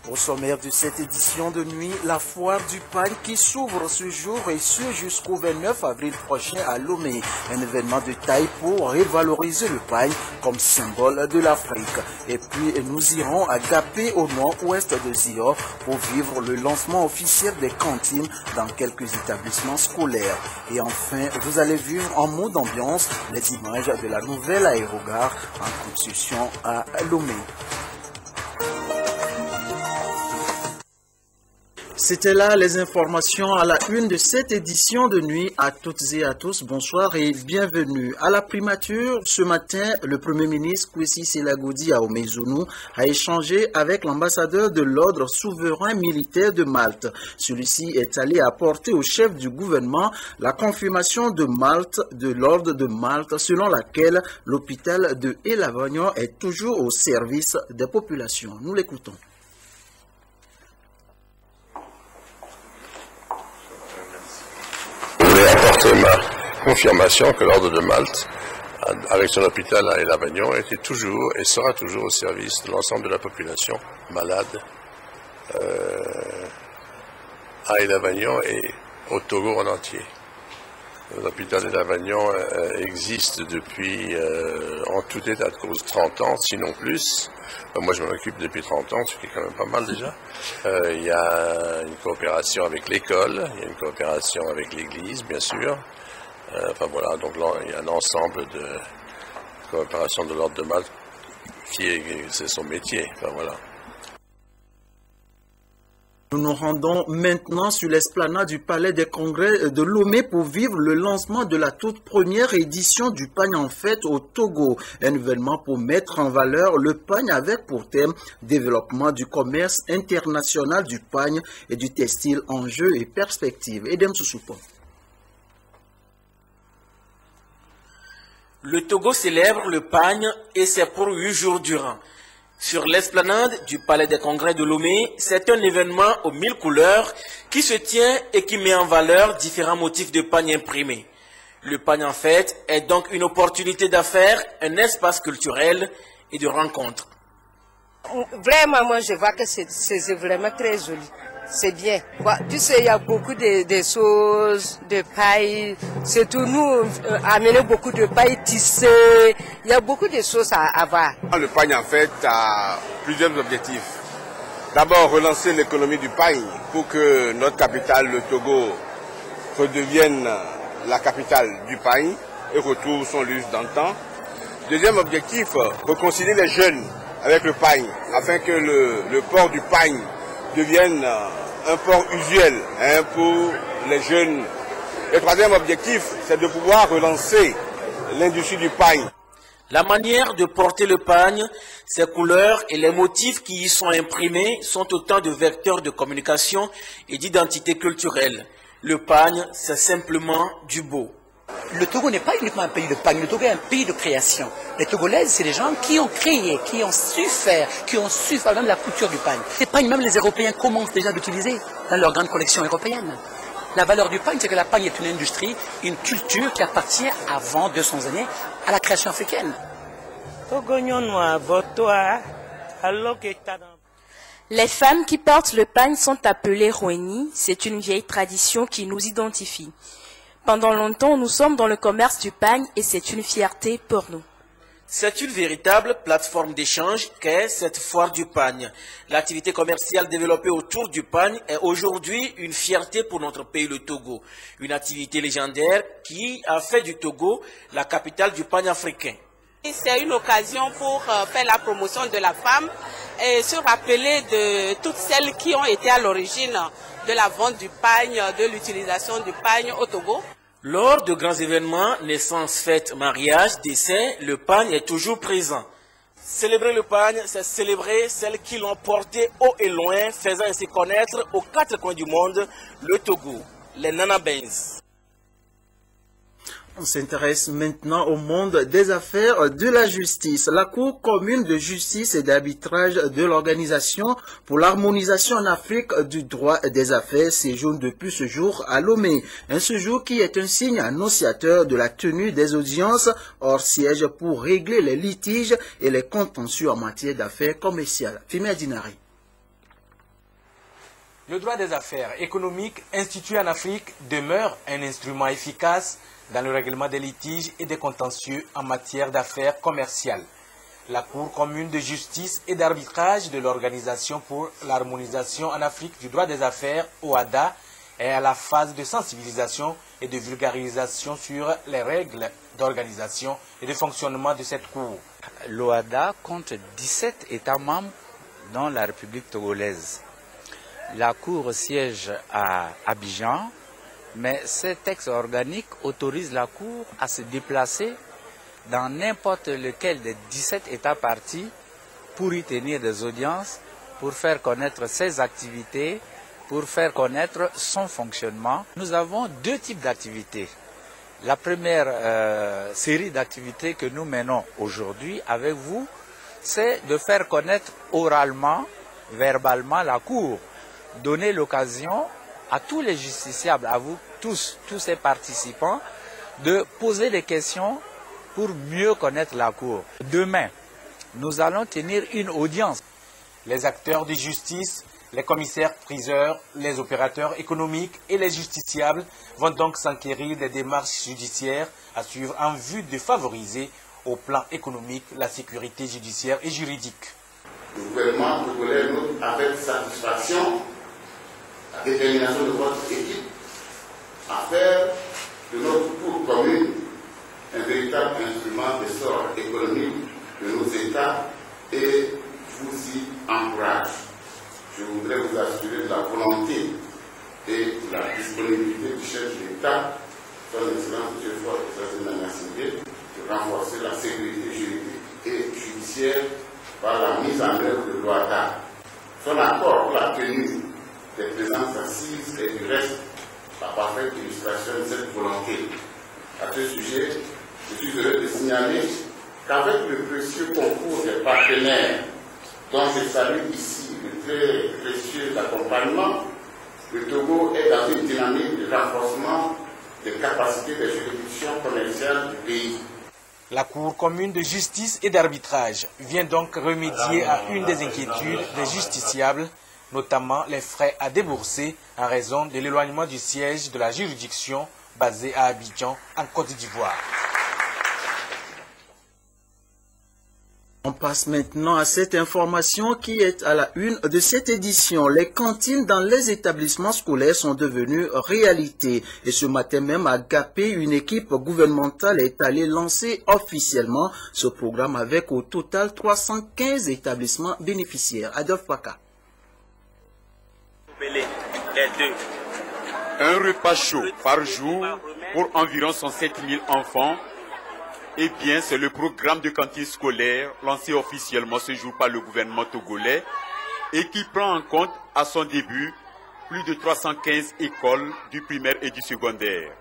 Au sommaire de cette édition de nuit, la foire du pagne qui s'ouvre ce jour et ce jusqu'au 29 avril prochain à Lomé. Un événement de taille pour revaloriser le pagne comme symbole de l'Afrique. Et puis nous irons à Gapé au nord-ouest de Zio pour vivre le lancement officiel des cantines dans quelques établissements scolaires. Et enfin, vous allez vivre en mode ambiance les images de la nouvelle aérogare en construction à Lomé. C'était là les informations à la une de cette édition de nuit. À toutes et à tous, bonsoir et bienvenue. À la primature, ce matin, le Premier ministre Kwesi Selagoudi Ahomezounou a échangé avec l'ambassadeur de l'ordre souverain militaire de Malte. Celui-ci est allé apporter au chef du gouvernement la confirmation de Malte, de l'ordre de Malte, selon laquelle l'hôpital de Elavagnon est toujours au service des populations. Nous l'écoutons. Apporter ma confirmation que l'ordre de Malte, avec son hôpital à Elavagnon, était toujours et sera toujours au service de l'ensemble de la population malade à Elavagnon et au Togo en entier. L'hôpital d'Elavagnon existe depuis, en tout état de cause, 30 ans, sinon plus. Moi, je m'en occupe depuis 30 ans, ce qui est quand même pas mal déjà. Il y a une coopération avec l'école, il y a une coopération avec l'église, bien sûr. Enfin voilà, donc là, il y a un ensemble de coopération de l'ordre de Malte c'est son métier. Enfin voilà. Nous nous rendons maintenant sur l'esplanade du Palais des Congrès de Lomé pour vivre le lancement de la toute première édition du pagne en fête au Togo. Un événement pour mettre en valeur le pagne avec pour thème développement du commerce international du pagne et du textile en jeu et perspective. Edem Sousoupo. Le Togo célèbre le pagne et c'est pour 8 jours durant. Sur l'esplanade du Palais des Congrès de Lomé, c'est un événement aux 1000 couleurs qui se tient et qui met en valeur différents motifs de pagne imprimés. Le pagne en fête est donc une opportunité d'affaires, un espace culturel et de rencontre. Vraiment, moi je vois que c'est vraiment très joli. C'est bien. Tu sais, il y a beaucoup de choses, de paille. Surtout nous, amener beaucoup de paille tissée. Il y a beaucoup de choses à voir. Le pagne, en fait, a plusieurs objectifs. D'abord, relancer l'économie du pagne pour que notre capitale, le Togo, redevienne la capitale du pagne et retrouve son luxe d'antan. Deuxième objectif, réconcilier les jeunes avec le pagne afin que le port du pagne devienne un port usuel pour les jeunes. Le troisième objectif, c'est de pouvoir relancer l'industrie du pagne. La manière de porter le pagne, ses couleurs et les motifs qui y sont imprimés sont autant de vecteurs de communication et d'identité culturelle. Le pagne, c'est simplement du beau. Le Togo n'est pas uniquement un pays de pagne, le Togo est un pays de création. Les Togolaises, c'est des gens qui ont créé, qui ont su faire, même la couture du pagne. Ces pagnes, même les Européens commencent déjà à l'utiliser dans leur grande collection européenne. La valeur du pagne, c'est que la pagne est une industrie, une culture qui appartient avant 200 années à la création africaine. Les femmes qui portent le pagne sont appelées Rweni. C'est une vieille tradition qui nous identifie. Pendant longtemps, nous sommes dans le commerce du pagne et c'est une fierté pour nous. C'est une véritable plateforme d'échange qu'est cette foire du pagne. L'activité commerciale développée autour du pagne est aujourd'hui une fierté pour notre pays, le Togo. Une activité légendaire qui a fait du Togo la capitale du pagne africain. C'est une occasion pour faire la promotion de la femme et se rappeler de toutes celles qui ont été à l'origine de la vente du pagne, de l'utilisation du pagne au Togo. Lors de grands événements, naissance, fête, mariage, décès, le pagne est toujours présent. Célébrer le pagne, c'est célébrer celles qui l'ont porté haut et loin, faisant ainsi connaître aux 4 coins du monde le Togo, les Nanabens. On s'intéresse maintenant au monde des affaires de la justice. La Cour commune de justice et d'arbitrage de l'Organisation pour l'harmonisation en Afrique du droit des affaires séjourne depuis ce jour à Lomé. Un séjour qui est un signe annonciateur de la tenue des audiences hors siège pour régler les litiges et les contentieux en matière d'affaires commerciales. Fimia Dinari. Le droit des affaires économiques institué en Afrique demeure un instrument efficace dans le règlement des litiges et des contentieux en matière d'affaires commerciales. La Cour commune de justice et d'arbitrage de l'Organisation pour l'harmonisation en Afrique du droit des affaires, OHADA, est à la phase de sensibilisation et de vulgarisation sur les règles d'organisation et de fonctionnement de cette Cour. L'OHADA compte 17 États membres dans la République togolaise. La Cour siège à Abidjan, mais ce texte organique autorise la Cour à se déplacer dans n'importe lequel des 17 États partis pour y tenir des audiences, pour faire connaître ses activités, pour faire connaître son fonctionnement. Nous avons deux types d'activités. La première série d'activités que nous menons aujourd'hui avec vous, c'est de faire connaître oralement, verbalement la Cour, donner l'occasion à tous les justiciables, à vous tous ces participants, de poser des questions pour mieux connaître la Cour. Demain, nous allons tenir une audience. Les acteurs de justice, les commissaires-priseurs, les opérateurs économiques et les justiciables vont donc s'enquérir des démarches judiciaires à suivre en vue de favoriser au plan économique la sécurité judiciaire et juridique. Le gouvernement togolais note avec satisfaction la détermination de votre équipe à faire de notre Cour commune un véritable instrument d'essor économique de nos États et vous y encourage. Je voudrais vous assurer de la volonté et de la disponibilité du chef de l'État, son Excellence M. Faure, de renforcer la sécurité juridique et judiciaire par la mise en œuvre de l'OHADA. Son accord pour la tenue des présences assises est du reste la parfaite illustration de cette volonté. À ce sujet, je suis heureux de signaler qu'avec le précieux concours des partenaires, dont je salue ici le très précieux accompagnement, le Togo est dans une dynamique de renforcement des capacités des juridictions commerciales du pays. La Cour commune de justice et d'arbitrage vient donc remédier à une des inquiétudes des justiciables, notamment les frais à débourser en raison de l'éloignement du siège de la juridiction basée à Abidjan, en Côte d'Ivoire. On passe maintenant à cette information qui est à la une de cette édition. Les cantines dans les établissements scolaires sont devenues réalité. Et ce matin même, à Gapé, une équipe gouvernementale est allée lancer officiellement ce programme avec au total 315 établissements bénéficiaires. Adolphe Paka. Un repas chaud par jour pour environ 107 000 enfants. Eh bien, c'est le programme de cantine scolaire lancé officiellement ce jour par le gouvernement togolais et qui prend en compte à son début plus de 315 écoles du primaire et du secondaire.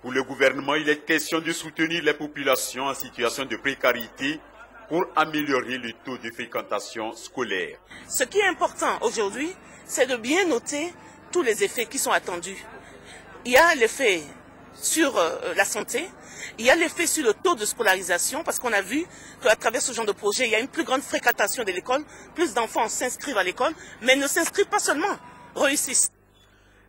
Pour le gouvernement, il est question de soutenir les populations en situation de précarité pour améliorer le taux de fréquentation scolaire. Ce qui est important aujourd'hui, c'est de bien noter tous les effets qui sont attendus. Il y a l'effet sur la santé, il y a l'effet sur le taux de scolarisation, parce qu'on a vu qu'à travers ce genre de projet, il y a une plus grande fréquentation de l'école, plus d'enfants s'inscrivent à l'école, mais ne s'inscrivent pas seulement, réussissent.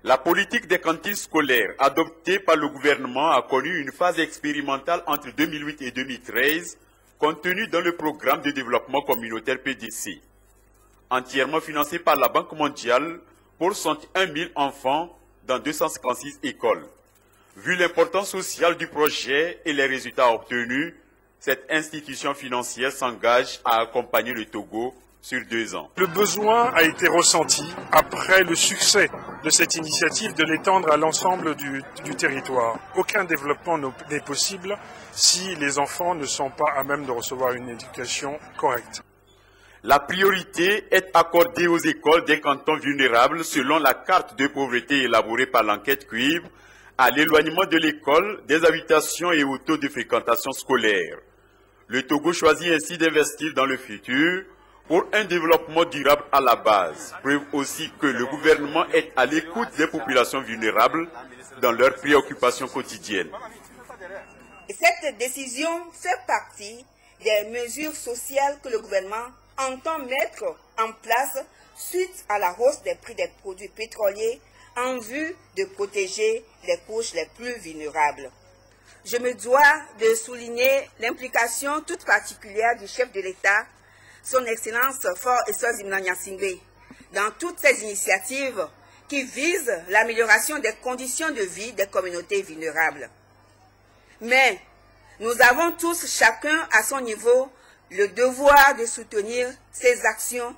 La politique des cantines scolaires adoptée par le gouvernement a connu une phase expérimentale entre 2008 et 2013, contenue dans le programme de développement communautaire PDC, entièrement financé par la Banque mondiale pour 101 000 enfants dans 256 écoles. Vu l'importance sociale du projet et les résultats obtenus, cette institution financière s'engage à accompagner le Togo sur 2 ans. Le besoin a été ressenti après le succès de cette initiative de l'étendre à l'ensemble du territoire. Aucun développement n'est possible si les enfants ne sont pas à même de recevoir une éducation correcte. La priorité est accordée aux écoles des cantons vulnérables selon la carte de pauvreté élaborée par l'enquête Cuivre, à l'éloignement de l'école, des habitations et au taux de fréquentation scolaire. Le Togo choisit ainsi d'investir dans le futur pour un développement durable à la base. Preuve aussi que le gouvernement est à l'écoute des populations vulnérables dans leurs préoccupations quotidiennes. Cette décision fait partie des mesures sociales que le gouvernement entend mettre en place suite à la hausse des prix des produits pétroliers en vue de protéger les couches les plus vulnérables. Je me dois de souligner l'implication toute particulière du chef de l'État, son Excellence Faure Eswazimana Gnassingbé, dans toutes ces initiatives qui visent l'amélioration des conditions de vie des communautés vulnérables. Mais nous avons tous, chacun à son niveau, le devoir de soutenir ces actions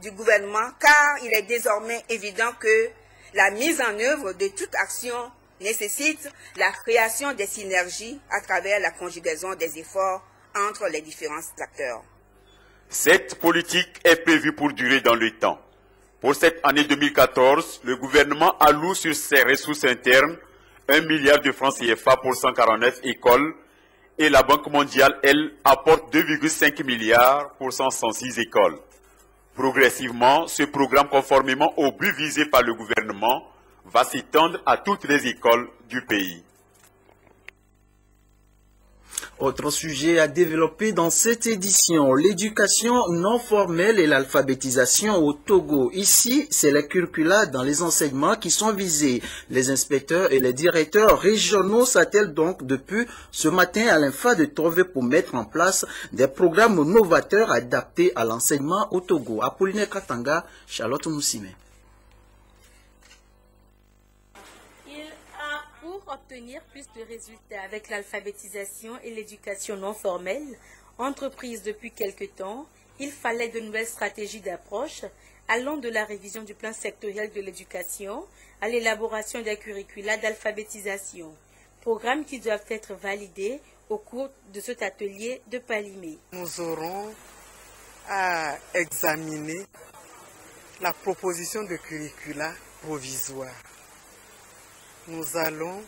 du gouvernement, car il est désormais évident que la mise en œuvre de toute action nécessite la création des synergies à travers la conjugaison des efforts entre les différents acteurs. Cette politique est prévue pour durer dans le temps. Pour cette année 2014, le gouvernement alloue sur ses ressources internes 1 milliard de francs CFA pour 149 écoles et la Banque mondiale, elle, apporte 2,5 milliards pour 106 écoles. Progressivement, ce programme, conformément au but visé par le gouvernement, va s'étendre à toutes les écoles du pays. Autre sujet à développer dans cette édition, l'éducation non formelle et l'alphabétisation au Togo. Ici, c'est les curricula dans les enseignements qui sont visés. Les inspecteurs et les directeurs régionaux s'attellent donc depuis ce matin à l'INFA de Tove pour mettre en place des programmes novateurs adaptés à l'enseignement au Togo. Apollinaire Katanga, Charlotte Moussime. Obtenir plus de résultats avec l'alphabétisation et l'éducation non formelle, entreprise depuis quelque temps, il fallait de nouvelles stratégies d'approche allant de la révision du plan sectoriel de l'éducation à l'élaboration des curricula d'alphabétisation, programmes qui doivent être validés au cours de cet atelier de Palimé. Nous aurons à examiner la proposition de curricula provisoire. Nous allons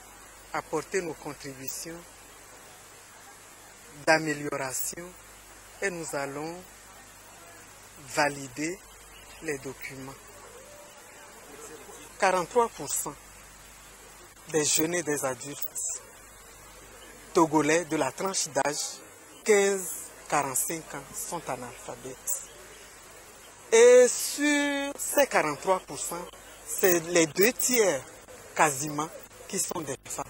apporter nos contributions d'amélioration et nous allons valider les documents. 43% des jeunes et des adultes togolais de la tranche d'âge 15-45 ans sont analphabètes. Et sur ces 43%, c'est les 2/3 quasiment qui sont des femmes.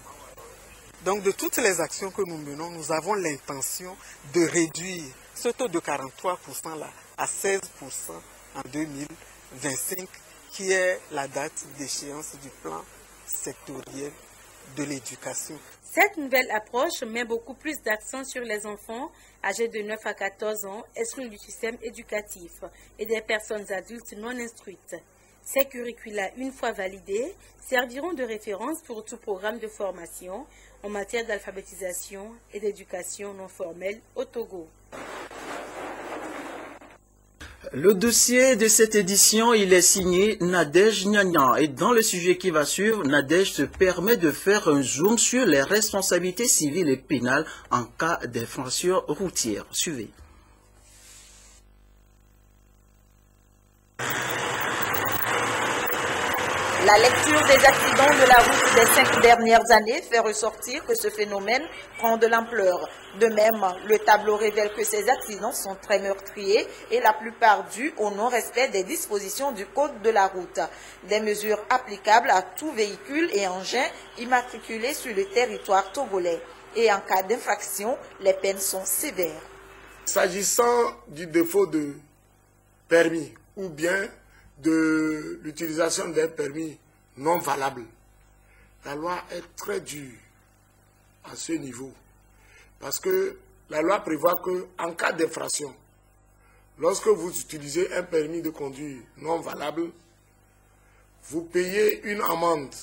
Donc de toutes les actions que nous menons, nous avons l'intention de réduire ce taux de 43% là à 16% en 2025, qui est la date d'échéance du plan sectoriel de l'éducation. Cette nouvelle approche met beaucoup plus d'accent sur les enfants âgés de 9 à 14 ans, exclus du système éducatif, et des personnes adultes non instruites. Ces curricula, une fois validés, serviront de référence pour tout programme de formation en matière d'alphabétisation et d'éducation non formelle au Togo. Le dossier de cette édition, il est signé Nadège Gnagnan. Et dans le sujet qui va suivre, Nadège se permet de faire un zoom sur les responsabilités civiles et pénales en cas d'infraction routière. Suivez. La lecture des accidents de la route des 5 dernières années fait ressortir que ce phénomène prend de l'ampleur. De même, le tableau révèle que ces accidents sont très meurtriers et la plupart dus au non-respect des dispositions du Code de la route. Des mesures applicables à tout véhicule et engin immatriculé sur le territoire togolais. Et en cas d'infraction, les peines sont sévères. S'agissant du défaut de permis ou bien de l'utilisation d'un permis non valable, la loi est très dure à ce niveau. Parce que la loi prévoit qu'en cas d'infraction, lorsque vous utilisez un permis de conduire non valable, vous payez une amende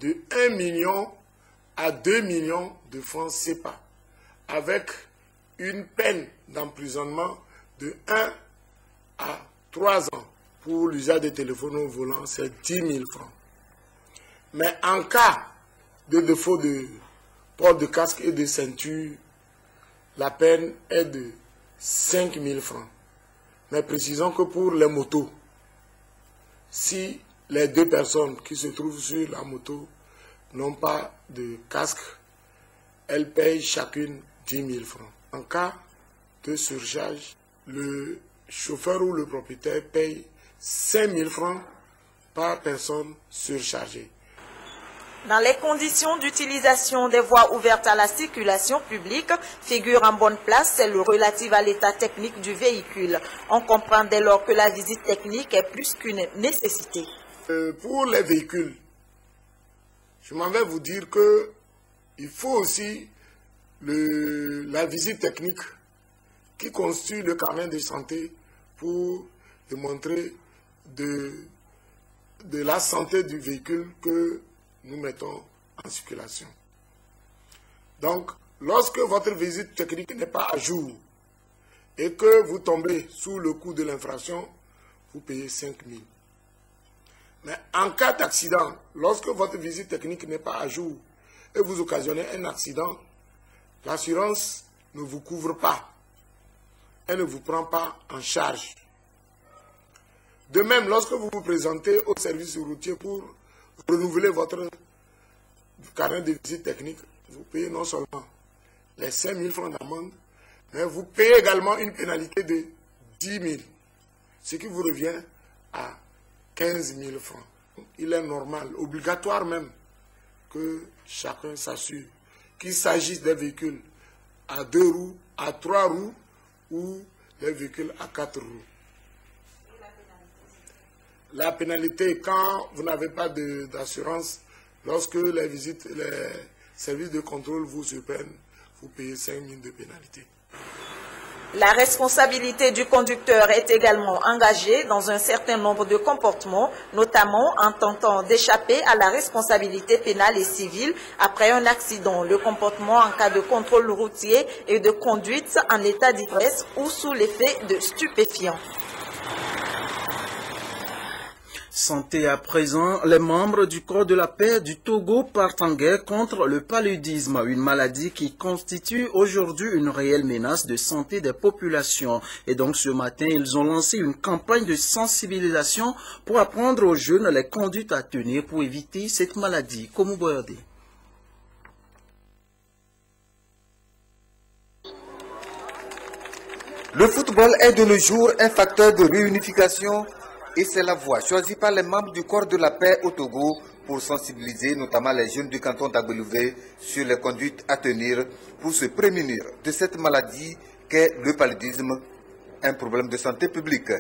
de 1 million à 2 millions de francs CFA, avec une peine d'emprisonnement de 1 à 3 ans. Pour l'usage des téléphones au volant, c'est 10 000 francs. Mais en cas de défaut de port de casque et de ceinture, la peine est de 5 000 francs. Mais précisons que pour les motos, si les deux personnes qui se trouvent sur la moto n'ont pas de casque, elles payent chacune 10 000 francs. En cas de surcharge, le chauffeur ou le propriétaire paye 5 000 francs par personne surchargée. Dans les conditions d'utilisation des voies ouvertes à la circulation publique, figure en bonne place celle relative à l'état technique du véhicule. On comprend dès lors que la visite technique est plus qu'une nécessité. Pour les véhicules, je m'en vais vous dire qu'il faut aussi la visite technique qui constitue le carnet de santé pour démontrer de la santé du véhicule que nous mettons en circulation. Donc, lorsque votre visite technique n'est pas à jour et que vous tombez sous le coup de l'infraction, vous payez 5 000. Mais en cas d'accident, lorsque votre visite technique n'est pas à jour et vous occasionnez un accident, l'assurance ne vous couvre pas. Elle ne vous prend pas en charge. De même, lorsque vous vous présentez au service routier pour renouveler votre carnet de visite technique, vous payez non seulement les 5 000 francs d'amende, mais vous payez également une pénalité de 10 000, ce qui vous revient à 15 000 francs. Il est normal, obligatoire même, que chacun s'assure qu'il s'agisse des véhicules à 2 roues, à 3 roues ou des véhicules à 4 roues. La pénalité, quand vous n'avez pas d'assurance, lorsque les services de contrôle vous surprennent, vous payez 5 000 de pénalité. La responsabilité du conducteur est également engagée dans un certain nombre de comportements, notamment en tentant d'échapper à la responsabilité pénale et civile après un accident, le comportement en cas de contrôle routier et de conduite en état d'ivresse ou sous l'effet de stupéfiants. Santé à présent, les membres du corps de la paix du Togo partent en guerre contre le paludisme, une maladie qui constitue aujourd'hui une réelle menace de santé des populations. Et donc ce matin, ils ont lancé une campagne de sensibilisation pour apprendre aux jeunes les conduites à tenir pour éviter cette maladie. Comme Boyade. Le football est de nos jours un facteur de réunification. Et c'est la voie choisie par les membres du corps de la paix au Togo pour sensibiliser notamment les jeunes du canton d'Abelouvé sur les conduites à tenir pour se prémunir de cette maladie qu'est le paludisme, un problème de santé publique.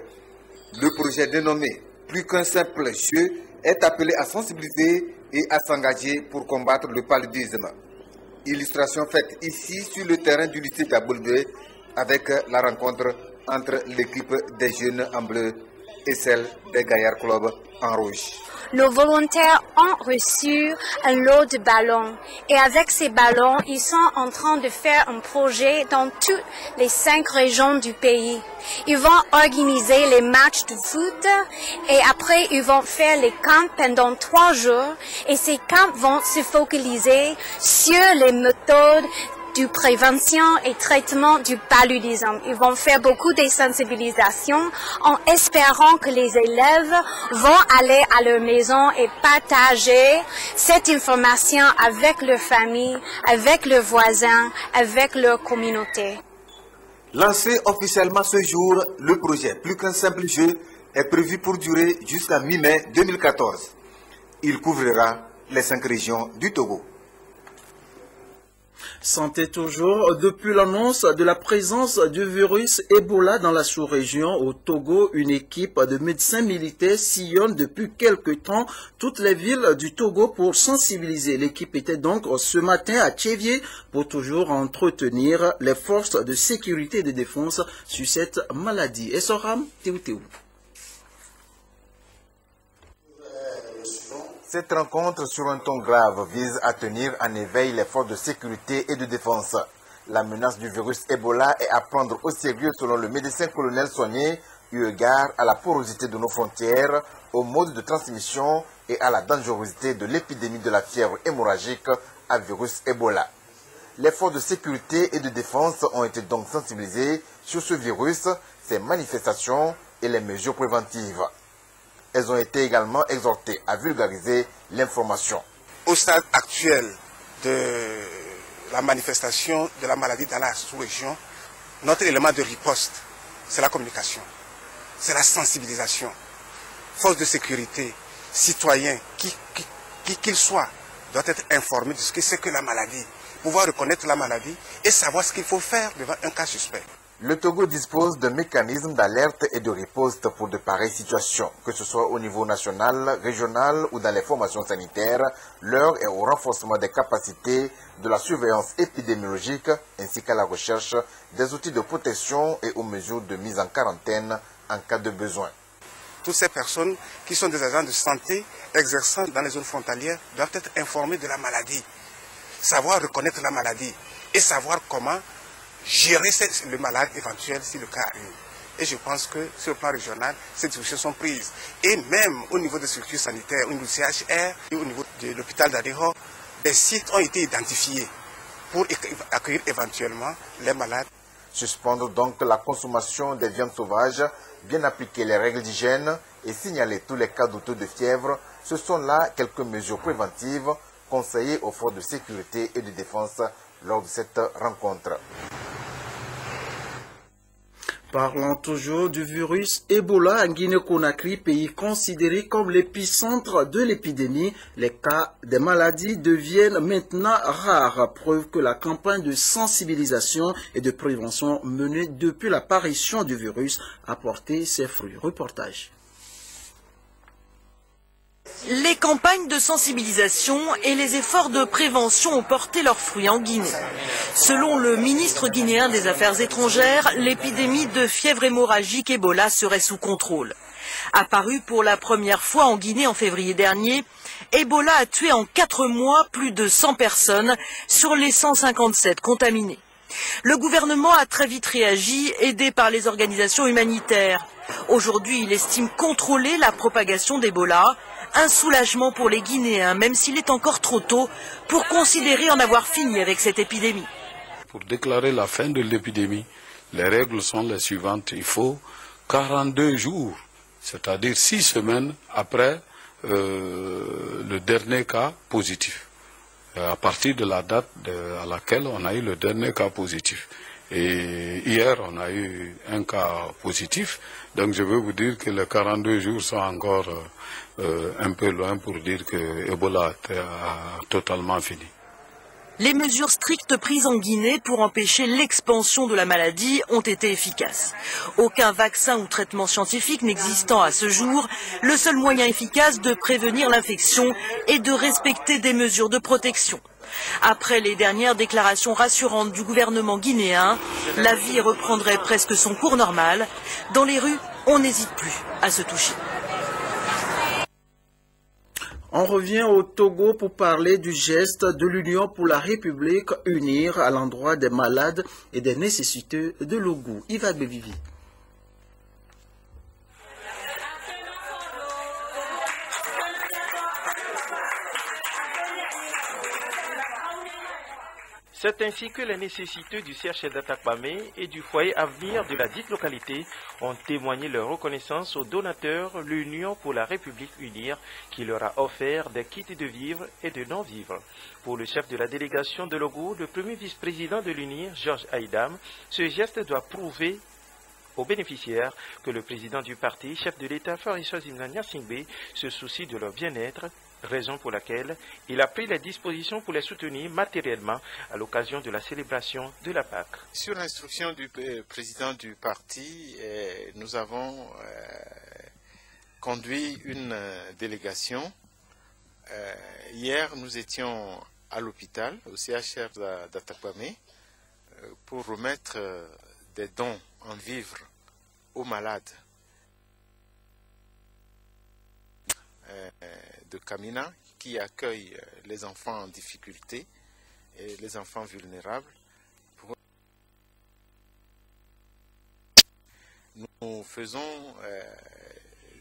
Le projet dénommé « Plus qu'un simple jeu » est appelé à sensibiliser et à s'engager pour combattre le paludisme. Illustration faite ici sur le terrain du lycée d'Abelouvé avec la rencontre entre l'équipe des jeunes en bleu et celle des Gaillard Club en rouge. Nos volontaires ont reçu un lot de ballons et avec ces ballons, ils sont en train de faire un projet dans toutes les 5 régions du pays. Ils vont organiser les matchs de foot et après ils vont faire les camps pendant 3 jours et ces camps vont se focaliser sur les méthodes de prévention et traitement du paludisme. Ils vont faire beaucoup de sensibilisation en espérant que les élèves vont aller à leur maison et partager cette information avec leur famille, avec leurs voisins, avec leur communauté. Lancé officiellement ce jour, le projet Plus qu'un simple jeu est prévu pour durer jusqu'à mi-mai 2014. Il couvrira les 5 régions du Togo. Santé toujours, depuis l'annonce de la présence du virus Ebola dans la sous-région au Togo, une équipe de médecins militaires sillonne depuis quelque temps toutes les villes du Togo pour sensibiliser. L'équipe était donc ce matin à Tchévié pour toujours entretenir les forces de sécurité et de défense sur cette maladie. Et Soram Théoutéou. Cette rencontre sur un ton grave vise à tenir en éveil les forces de sécurité et de défense. La menace du virus Ebola est à prendre au sérieux selon le médecin colonel Soigné, eu égard à la porosité de nos frontières, au mode de transmission et à la dangerosité de l'épidémie de la fièvre hémorragique à virus Ebola. Les forces de sécurité et de défense ont été donc sensibilisées sur ce virus, ses manifestations et les mesures préventives. Elles ont été également exhortées à vulgariser l'information. Au stade actuel de la manifestation de la maladie dans la sous-région, notre élément de riposte, c'est la communication, c'est la sensibilisation. forces de sécurité, citoyens, qu'ils soient, doivent être informés de ce que c'est que la maladie, pouvoir reconnaître la maladie et savoir ce qu'il faut faire devant un cas suspect. Le Togo dispose de mécanismes d'alerte et de riposte pour de pareilles situations, que ce soit au niveau national, régional ou dans les formations sanitaires. L'heure est au renforcement des capacités de la surveillance épidémiologique ainsi qu'à la recherche des outils de protection et aux mesures de mise en quarantaine en cas de besoin. Toutes ces personnes qui sont des agents de santé exerçant dans les zones frontalières doivent être informées de la maladie, savoir reconnaître la maladie et savoir comment gérer le malade éventuel si le cas arrive. Et je pense que sur le plan régional, ces dispositions sont prises. Et même au niveau des structures sanitaires, au niveau du CHR et au niveau de l'hôpital d'Adého, des sites ont été identifiés pour accueillir éventuellement les malades. Suspendre donc la consommation des viandes sauvages, bien appliquer les règles d'hygiène et signaler tous les cas douteux de fièvre, ce sont là quelques mesures préventives conseillées aux forces de sécurité et de défense lors de cette rencontre. Parlons toujours du virus Ebola en Guinée-Conakry, pays considéré comme l'épicentre de l'épidémie. Les cas des maladies deviennent maintenant rares, preuve que la campagne de sensibilisation et de prévention menée depuis l'apparition du virus a porté ses fruits. Reportage. Les campagnes de sensibilisation et les efforts de prévention ont porté leurs fruits en Guinée. Selon le ministre guinéen des Affaires étrangères, l'épidémie de fièvre hémorragique Ebola serait sous contrôle. Apparu pour la première fois en Guinée en février dernier, Ebola a tué en 4 mois plus de 100 personnes sur les 157 contaminées. Le gouvernement a très vite réagi, aidé par les organisations humanitaires. Aujourd'hui, il estime contrôler la propagation d'Ebola. Un soulagement pour les Guinéens, même s'il est encore trop tôt pour considérer en avoir fini avec cette épidémie. Pour déclarer la fin de l'épidémie, les règles sont les suivantes. Il faut 42 jours, c'est-à-dire 6 semaines après le dernier cas positif, à partir de la date à laquelle on a eu le dernier cas positif. Et hier, on a eu un cas positif, donc je veux vous dire que les 42 jours sont encore un peu loin pour dire que Ebola a totalement fini. Les mesures strictes prises en Guinée pour empêcher l'expansion de la maladie ont été efficaces. Aucun vaccin ou traitement scientifique n'existant à ce jour, le seul moyen efficace de prévenir l'infection est de respecter des mesures de protection. Après les dernières déclarations rassurantes du gouvernement guinéen, la vie reprendrait presque son cours normal. Dans les rues, on n'hésite plus à se toucher. On revient au Togo pour parler du geste de l'Union pour la République unir à l'endroit des malades et des nécessiteux de l'Ougou. Yves Bevivi. C'est ainsi que les nécessiteux du CHR d'Atakpamé et du foyer Avenir de la dite localité ont témoigné leur reconnaissance aux donateurs, l'Union pour la République Unir, qui leur a offert des kits de vivres et de non-vivres. Pour le chef de la délégation de Logo, le premier vice-président de l'Unir, Georges Haïdam, ce geste doit prouver aux bénéficiaires que le président du parti, chef de l'État, Farissos Imnania Singbe, se soucie de leur bien-être, raison pour laquelle il a pris les dispositions pour les soutenir matériellement à l'occasion de la célébration de la Pâque. Sur l'instruction du président du parti, nous avons conduit une délégation. Hier, nous étions à l'hôpital, au CHR d'Atakpamé, pour remettre des dons en vivres aux malades de Kamina, qui accueille les enfants en difficulté et les enfants vulnérables. Nous faisons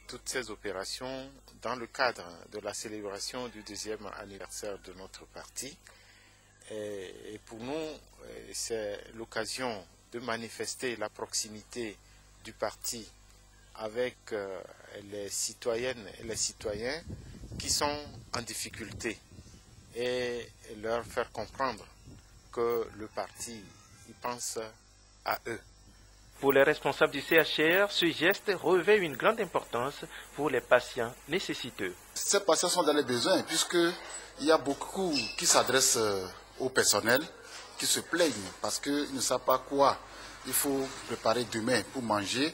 toutes ces opérations dans le cadre de la célébration du 2e anniversaire de notre parti. Et pour nous, c'est l'occasion de manifester la proximité du parti avec les citoyennes et les citoyens qui sont en difficulté et leur faire comprendre que le parti y pense à eux. Pour les responsables du CHR, ce geste revêt une grande importance pour les patients nécessiteux. Ces patients sont dans les besoins puisqu'il y a beaucoup qui s'adressent au personnel, qui se plaignent parce qu'ils ne savent pas quoi il faut préparer demain pour manger.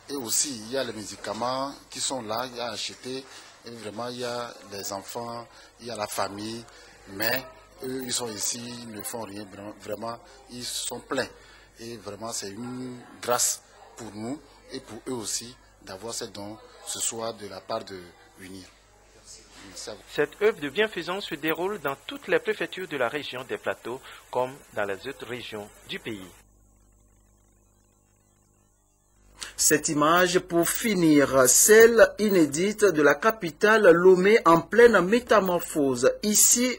Et aussi, il y a les médicaments qui sont là, il y a acheté. Et vraiment, il y a les enfants, il y a la famille. Mais eux, ils sont ici, ils ne font rien. Vraiment, ils sont pleins. Et vraiment, c'est une grâce pour nous et pour eux aussi d'avoir ces dons ce soir de la part de l'UNIR. Cette œuvre de bienfaisance se déroule dans toutes les préfectures de la région des Plateaux comme dans les autres régions du pays. Cette image pour finir, celle inédite de la capitale Lomé en pleine métamorphose. Ici,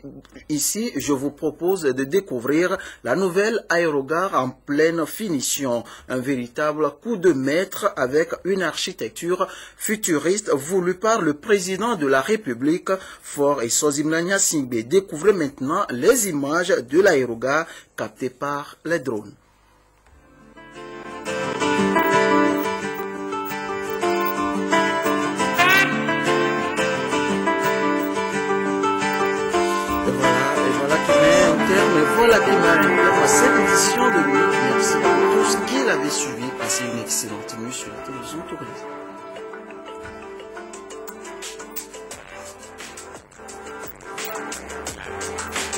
je vous propose de découvrir la nouvelle aérogare en pleine finition. Un véritable coup de maître avec une architecture futuriste voulue par le président de la République, Faure Essozi-Mlanya Singbe. Découvrez maintenant les images de l'aérogare captées par les drones. Voilà qui m'a cette édition de nuit. Merci à tous qui l'avaient suivi. Passez une excellente nuit sur la télévision Togolaise.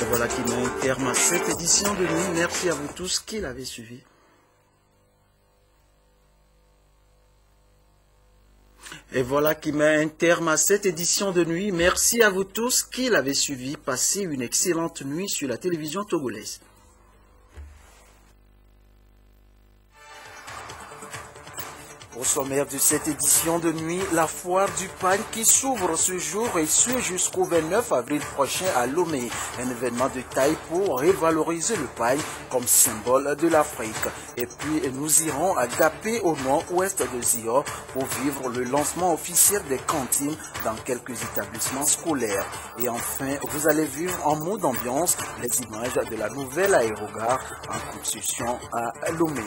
Et voilà qui met un terme à cette édition de nuit. Merci à vous tous qui l'avaient suivi. Et voilà qui met un terme à cette édition de nuit. Merci à vous tous qui l'avez suivi. Passez une excellente nuit sur la télévision togolaise. Au sommaire de cette édition de nuit, la foire du pagne qui s'ouvre ce jour et ce jusqu'au 29 avril prochain à Lomé. Un événement de taille pour revaloriser le pagne comme symbole de l'Afrique. Et puis nous irons à Gapé au nord-ouest de Zio pour vivre le lancement officiel des cantines dans quelques établissements scolaires. Et enfin, vous allez vivre en mode ambiance les images de la nouvelle aérogare en construction à Lomé.